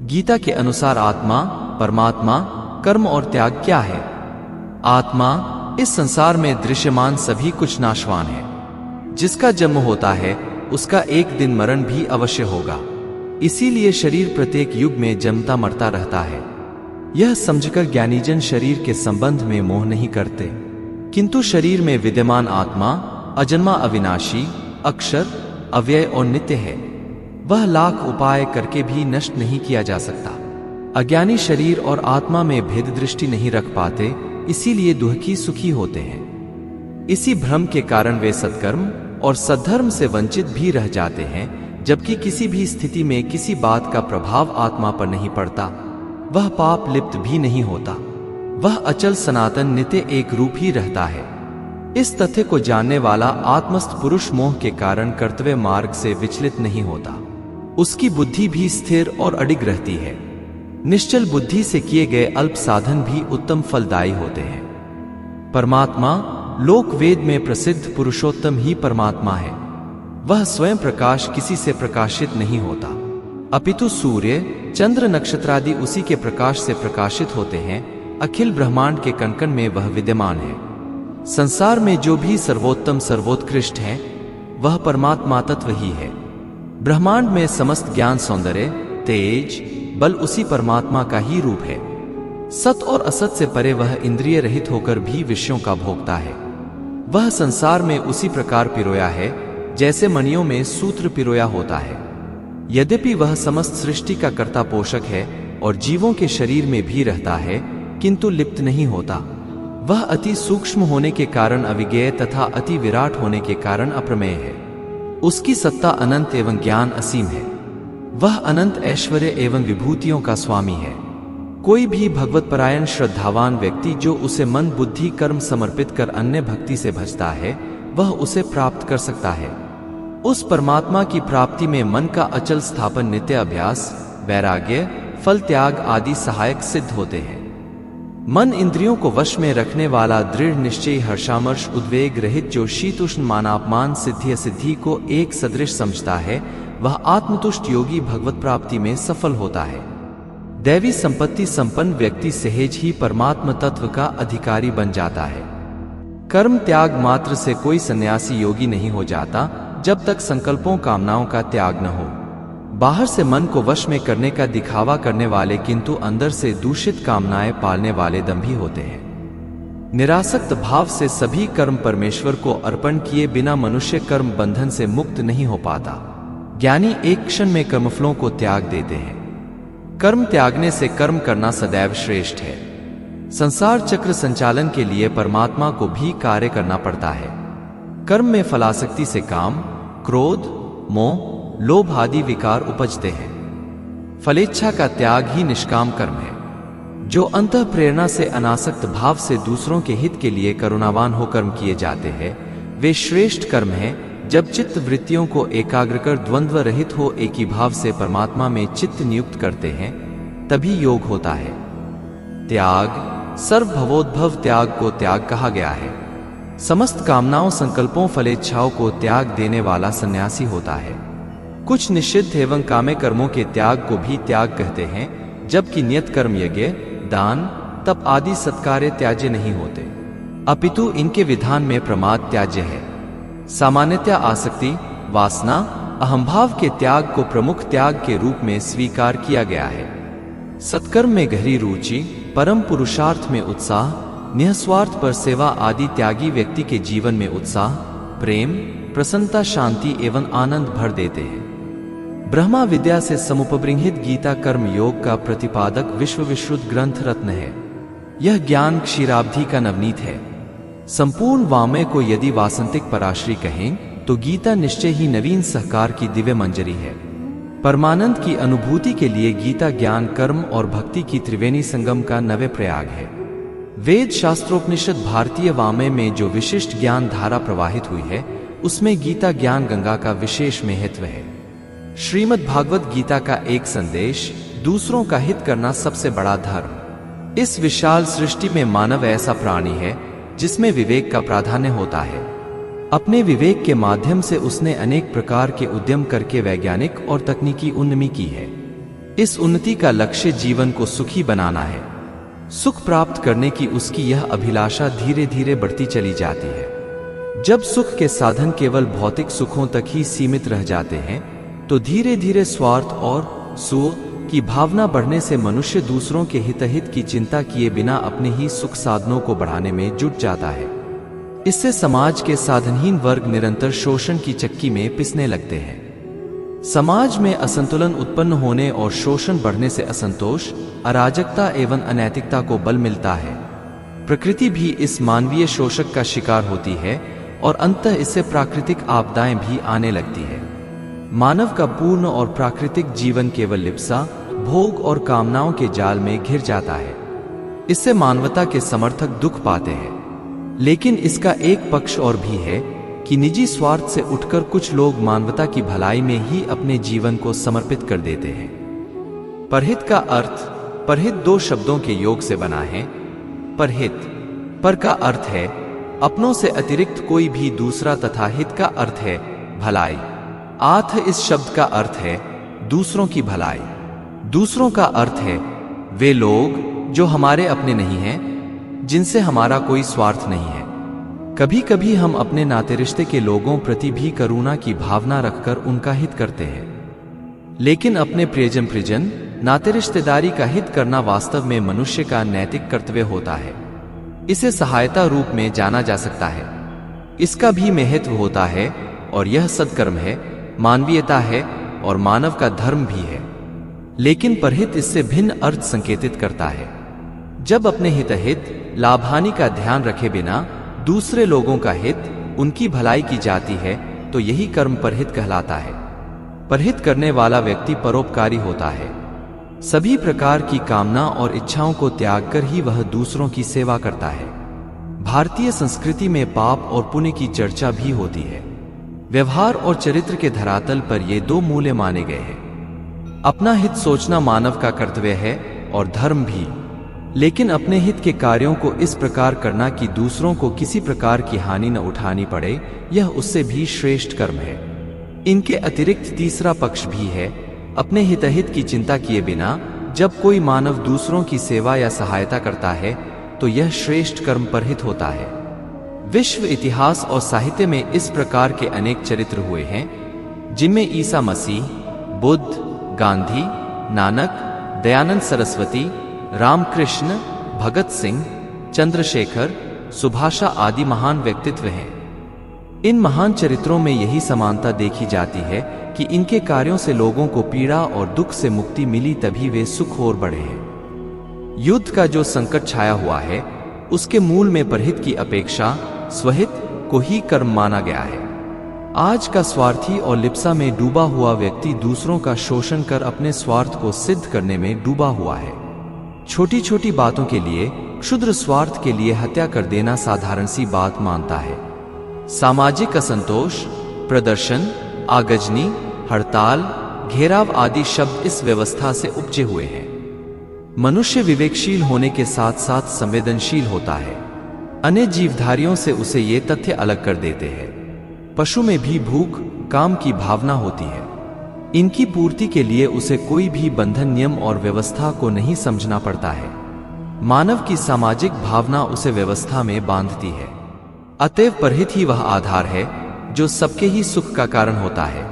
गीता के अनुसार आत्मा, परमात्मा, कर्म और त्याग क्या है? आत्मा इस संसार में दृश्यमान सभी कुछ नाशवान है। जिसका जन्म होता है उसका एक दिन मरण भी अवश्य होगा। इसीलिए शरीर प्रत्येक युग में जन्मता मरता रहता है। यह समझकर ज्ञानीजन शरीर के संबंध में मोह नहीं करते, किंतु शरीर में विद्यमान आत्मा अजन्मा, अविनाशी, अक्षर, अव्यय और नित्य है। वह लाख उपाय करके भी नष्ट नहीं किया जा सकता। अज्ञानी शरीर और आत्मा में भेद दृष्टि नहीं रख पाते, इसीलिए दुखी सुखी होते हैं। इसी भ्रम के कारण वे सत्कर्म और सद्धर्म से वंचित भी रह जाते हैं, जबकि किसी भी स्थिति में किसी बात का प्रभाव आत्मा पर नहीं पड़ता। वह पाप लिप्त भी नहीं होता। वह अचल सनातन नित्य एक रूप ही रहता है। इस तथ्य को जानने वाला आत्मस्थ पुरुष मोह के कारण कर्तव्य मार्ग से विचलित नहीं होता। उसकी बुद्धि भी स्थिर और अडिग रहती है। निश्चल बुद्धि से किए गए अल्प साधन भी उत्तम फलदायी होते हैं। परमात्मा लोक वेद में प्रसिद्ध पुरुषोत्तम ही परमात्मा है। वह स्वयं प्रकाश किसी से प्रकाशित नहीं होता, अपितु सूर्य, चंद्र, नक्षत्रादि उसी के प्रकाश से प्रकाशित होते हैं। अखिल ब्रह्मांड के कण-कण में वह विद्यमान है। संसार में जो भी सर्वोत्तम सर्वोत्कृष्ट है वह परमात्मा तत्व ही है। ब्रह्मांड में समस्त ज्ञान, सौंदर्य, तेज, बल उसी परमात्मा का ही रूप है। सत और असत से परे वह इंद्रिय रहित होकर भी विषयों का भोगता है। वह संसार में उसी प्रकार पिरोया है जैसे मणियों में सूत्र पिरोया होता है। यद्यपि वह समस्त सृष्टि का कर्ता पोषक है और जीवों के शरीर में भी रहता है, किंतु लिप्त नहीं होता। वह अति सूक्ष्म होने के कारण अविज्ञेय तथा अति विराट होने के कारण अप्रमेय है। उसकी सत्ता अनंत एवं ज्ञान असीम है। वह अनंत ऐश्वर्य एवं विभूतियों का स्वामी है। कोई भी भगवतपरायण श्रद्धावान व्यक्ति जो उसे मन, बुद्धि, कर्म समर्पित कर अन्य भक्ति से भजता है वह उसे प्राप्त कर सकता है। उस परमात्मा की प्राप्ति में मन का अचल स्थापन, नित्य अभ्यास, वैराग्य, फल त्याग आदि सहायक सिद्ध होते हैं। मन इंद्रियों को वश में रखने वाला दृढ़ निश्चयी, हर्षामर्ष, उद्वेग रहित जो शीतुष्ण, मानापमान, सिद्धि असिद्धि को एक सदृश समझता है वह आत्मतुष्ट योगी भगवत प्राप्ति में सफल होता है। दैवी संपत्ति संपन्न व्यक्ति सहज ही परमात्म तत्व का अधिकारी बन जाता है। कर्म त्याग मात्र से कोई सन्यासी योगी नहीं हो जाता जब तक संकल्पों, कामनाओं का त्याग न हो। बाहर से मन को वश में करने का दिखावा करने वाले किंतु अंदर से दूषित कामनाएं पालने वाले दंभी होते हैं। निरासक्त भाव से सभी कर्म परमेश्वर को अर्पण किए बिना मनुष्य कर्म बंधन से मुक्त नहीं हो पाता। ज्ञानी एक क्षण में कर्मफलों को त्याग देते हैं। कर्म त्यागने से कर्म करना सदैव श्रेष्ठ है। संसार चक्र संचालन के लिए परमात्मा को भी कार्य करना पड़ता है। कर्म में फलासक्ति से काम, क्रोध, मोह, लोभ आदि विकार उपजते हैं। फलेच्छा का त्याग ही निष्काम कर्म है। जो अंतः प्रेरणा से अनासक्त भाव से दूसरों के हित के लिए करुणावान हो कर्म किए जाते हैं वे श्रेष्ठ कर्म हैं। जब चित्त वृत्तियों को एकाग्र कर द्वंद्व रहित हो एक ही भाव से परमात्मा में चित्त नियुक्त करते हैं तभी योग होता है। त्याग, सर्वभवोद्भव त्याग को त्याग कहा गया है। समस्त कामनाओं, संकल्पों, फलेच्छाओं को त्याग देने वाला सन्यासी होता है। कुछ निषिद्ध एवं कामे कर्मों के त्याग को भी त्याग कहते हैं, जबकि नियत कर्म, यज्ञ, दान, तप आदि सत्कार्य त्याज्य नहीं होते, अपितु इनके विधान में प्रमाद त्याज्य है। सामान्यतया आसक्ति, वासना, अहंभाव के त्याग को प्रमुख त्याग के रूप में स्वीकार किया गया है। सत्कर्म में गहरी रुचि, परम पुरुषार्थ में उत्साह, निःस्वार्थ पर सेवा आदि त्यागी व्यक्ति के जीवन में उत्साह, प्रेम, प्रसन्नता, शांति एवं आनंद भर देते हैं। ब्रह्मा विद्या से समुपबृंहित गीता कर्म योग का प्रतिपादक विश्व विश्रुत ग्रंथ रत्न है। यह ज्ञान क्षीराब्धि का नवनीत है। संपूर्ण वामय को यदि वासंतिक पराश्री कहें तो गीता निश्चय ही नवीन सहकार की दिव्य मंजरी है। परमानंद की अनुभूति के लिए गीता ज्ञान, कर्म और भक्ति की त्रिवेणी संगम का नवे प्रयाग है। वेद, शास्त्रोपनिषद, भारतीय वामय में जो विशिष्ट ज्ञान धारा प्रवाहित हुई है उसमें गीता ज्ञान गंगा का विशेष महत्व है। श्रीमद् भागवत गीता का एक संदेश, दूसरों का हित करना सबसे बड़ा धर्म। इस विशाल सृष्टि में मानव ऐसा प्राणी है जिसमें विवेक का प्राधान्य होता है। अपने विवेक के माध्यम से उसने अनेक प्रकार के उद्यम करके वैज्ञानिक और तकनीकी उन्नति की है। इस उन्नति का लक्ष्य जीवन को सुखी बनाना है। सुख प्राप्त करने की उसकी यह अभिलाषा धीरे धीरे बढ़ती चली जाती है। जब सुख के साधन केवल भौतिक सुखों तक ही सीमित रह जाते हैं, तो धीरे धीरे स्वार्थ और सुख की भावना बढ़ने से मनुष्य दूसरों के हितहित की चिंता किए बिना अपने ही सुख साधनों को बढ़ाने में जुट जाता है। इससे समाज के साधनहीन वर्ग निरंतर शोषण की चक्की में पिसने लगते हैं। समाज में असंतुलन उत्पन्न होने और शोषण बढ़ने से असंतोष, अराजकता एवं अनैतिकता को बल मिलता है। प्रकृति भी इस मानवीय शोषक का शिकार होती है और अंततः इससे प्राकृतिक आपदाएं भी आने लगती है। मानव का पूर्ण और प्राकृतिक जीवन केवल लिप्सा, भोग और कामनाओं के जाल में घिर जाता है। इससे मानवता के समर्थक दुख पाते हैं। लेकिन इसका एक पक्ष और भी है कि निजी स्वार्थ से उठकर कुछ लोग मानवता की भलाई में ही अपने जीवन को समर्पित कर देते हैं। परहित का अर्थ परहित दो शब्दों के योग से बना है। परहित, पर का अर्थ है अपनों से अतिरिक्त कोई भी दूसरा तथा हित का अर्थ है भलाई। आथ इस शब्द का अर्थ है दूसरों की भलाई। दूसरों का अर्थ है वे लोग जो हमारे अपने नहीं हैं, जिनसे हमारा कोई स्वार्थ नहीं है। कभी कभी हम अपने नाते रिश्ते के लोगों प्रति भी करुणा की भावना रखकर उनका हित करते हैं, लेकिन अपने प्रियजन नाते रिश्तेदारी का हित करना वास्तव में मनुष्य का नैतिक कर्तव्य होता है। इसे सहायता रूप में जाना जा सकता है। इसका भी महत्व होता है और यह सत्कर्म है, मानवीयता है और मानव का धर्म भी है। लेकिन परहित इससे भिन्न अर्थ संकेतित करता है। जब अपने हितहित लाभहानि का ध्यान रखे बिना दूसरे लोगों का हित, उनकी भलाई की जाती है, तो यही कर्म परहित कहलाता है। परहित करने वाला व्यक्ति परोपकारी होता है। सभी प्रकार की कामना और इच्छाओं को त्याग कर ही वह दूसरों की सेवा करता है। भारतीय संस्कृति में पाप और पुण्य की चर्चा भी होती है। व्यवहार और चरित्र के धरातल पर ये दो मूल्य माने गए हैं। अपना हित सोचना मानव का कर्तव्य है और धर्म भी, लेकिन अपने हित के कार्यों को इस प्रकार करना कि दूसरों को किसी प्रकार की हानि न उठानी पड़े, यह उससे भी श्रेष्ठ कर्म है। इनके अतिरिक्त तीसरा पक्ष भी है। अपने हितहित की चिंता किए बिना जब कोई मानव दूसरों की सेवा या सहायता करता है, तो यह श्रेष्ठ कर्म परहित होता है। विश्व इतिहास और साहित्य में इस प्रकार के अनेक चरित्र हुए हैं, जिनमें ईसा मसीह, बुद्ध, गांधी, नानक, दयानंद सरस्वती, रामकृष्ण, भगत सिंह, चंद्रशेखर, सुभाषा आदि महान व्यक्तित्व हैं। इन महान चरित्रों में यही समानता देखी जाती है कि इनके कार्यों से लोगों को पीड़ा और दुख से मुक्ति मिली, तभी वे सुख और बढ़े हैं। युद्ध का जो संकट छाया हुआ है, उसके मूल में परहित की अपेक्षा स्वहित को ही कर्म माना गया है। आज का स्वार्थी और लिप्सा में डूबा हुआ व्यक्ति दूसरों का शोषण कर अपने स्वार्थ को सिद्ध करने में डूबा हुआ है। छोटी छोटी बातों के लिए, क्षुद्र स्वार्थ के लिए हत्या कर देना साधारण सी बात मानता है। सामाजिक असंतोष, प्रदर्शन, आगजनी, हड़ताल, घेराव आदि शब्द इस व्यवस्था से उपजे हुए हैं। मनुष्य विवेकशील होने के साथ साथ संवेदनशील होता है। अन्य जीवधारियों से उसे ये तथ्य अलग कर देते हैं। पशु में भी भूख, काम की भावना होती है। इनकी पूर्ति के लिए उसे कोई भी बंधन, नियम और व्यवस्था को नहीं समझना पड़ता है। मानव की सामाजिक भावना उसे व्यवस्था में बांधती है। अतएव परहित ही वह आधार है जो सबके ही सुख का कारण होता है।